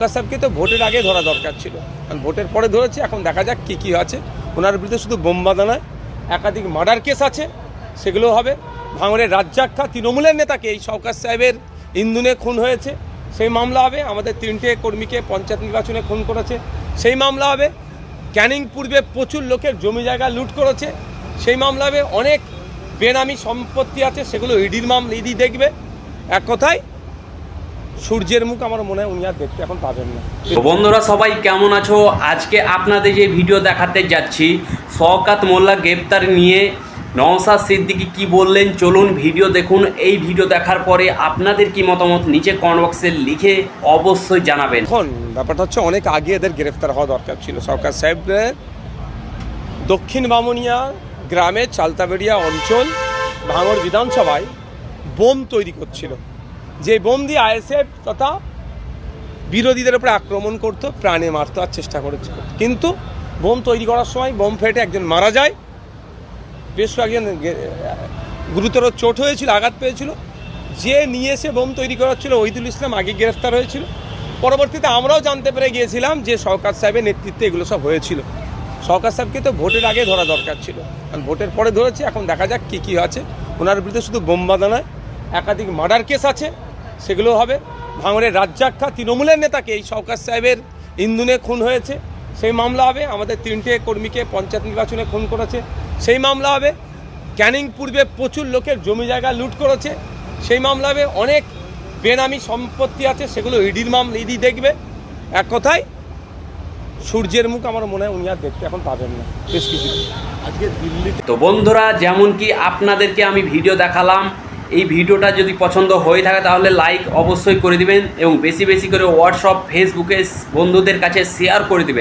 সাহেবকে তো ভোটের আগে ধরা দরকার ছিল, কারণ ভোটের পরে ধরেছে। এখন দেখা যাক কী কী আছে। ওনার বিরুদ্ধে শুধু বোমবাদা নয়, একাধিক মার্ডার কেস আছে, সেগুলো হবে। ভাঙড়ের রাজ্জাক তৃণমূলের নেতাকে এই শওকত সাহেবের ইন্ধনে খুন হয়েছে, সেই মামলা হবে। আমাদের 3টে কর্মীকে পঞ্চায়েত নির্বাচনে খুন করেছে, সেই মামলা হবে। ক্যানিং পূর্বে প্রচুর লোকের জমি জায়গা লুট করেছে, সেই মামলা হবে। অনেক বেনামি সম্পত্তি আছে, সেগুলো ইডি দেখবে। এক কথায় সূর্যের মুখ আমার মনে হয় উনি আর দেখতে এখন পাবেন না। তো বন্ধুরা সবাই কেমন আছো? আজকে আপনাদের যে ভিডিও দেখাতে যাচ্ছি, শওকত মোল্লা গ্রেপ্তার নিয়ে নওশাদ সিদ্দিকী কি বললেন, চলুন ভিডিও দেখুন। এই ভিডিও দেখার পরে আপনাদের কি মতামত নিচে কমেন্ট বক্সে লিখে অবশ্যই জানাবেন। এখন ব্যাপারটা হচ্ছে, অনেক আগে এদের গ্রেফতার হওয়া দরকার ছিল। শওকত সাহেবের দক্ষিণ বামুনিয়া গ্রামে চালতাবেড়িয়া অঞ্চল ভাঙড় বিধানসভায় বোম তৈরি করছিল, যে বোম দিয়ে আইএসএফ তথা বিরোধীদের উপরে আক্রমণ করতো, প্রাণে মারতে আর চেষ্টা করেছিল। কিন্তু বোম তৈরি করার সময় বোম ফেটে একজন মারা যায়, বেশ কয়েকজন গুরুতর চোট হয়েছিল, আঘাত পেয়েছিল। যে নিয়ে এসে বোম তৈরি করাচ্ছিল ওহিদুল ইসলাম আগে গ্রেফতার হয়েছিল। পরবর্তীতে আমরাও জানতে পেরে গিয়েছিলাম যে শওকত সাহেবের নেতৃত্বে এগুলো সব হয়েছিল। শওকত সাহেবকে তো ভোটের আগে ধরা দরকার ছিল, কারণ ভোটের পরে ধরেছে। এখন দেখা যাক কী কী আছে। ওনার বিরুদ্ধে শুধু বোমবাদা নয়, একাধিক মার্ডার কেস আছে, সেগুলো হবে। ভাঙড়ের রাজ্জাক তৃণমূলের নেতাকে এই শওকত সাহেবের ইন্ধনে খুন হয়েছে, সেই মামলা হবে। আমাদের 3টে কর্মীকে পঞ্চায়েত নির্বাচনে খুন করেছে, সেই মামলা হবে। ক্যানিং পূর্বে প্রচুর লোকের জমি জায়গা লুট করেছে, সেই মামলা হবে। অনেক বেনামি সম্পত্তি আছে, সেগুলো ইডি দেখবে। এক কথায় সূর্যের মুখ আমার মনে হয় উনি আর দেখতে এখন পাবেন না বেশ কিছু। আজকে দিল্লিতে তো বন্ধুরা, যেমন কি আপনাদেরকে আমি ভিডিও দেখালাম, এই ভিডিওটা যদি পছন্দ হয়ে থাকে তাহলে লাইক অবশ্যই করে দিবেন এবং বেশি বেশি করে হোয়াটসঅ্যাপ ফেসবুকে বন্ধুদের কাছে শেয়ার করে দিবেন।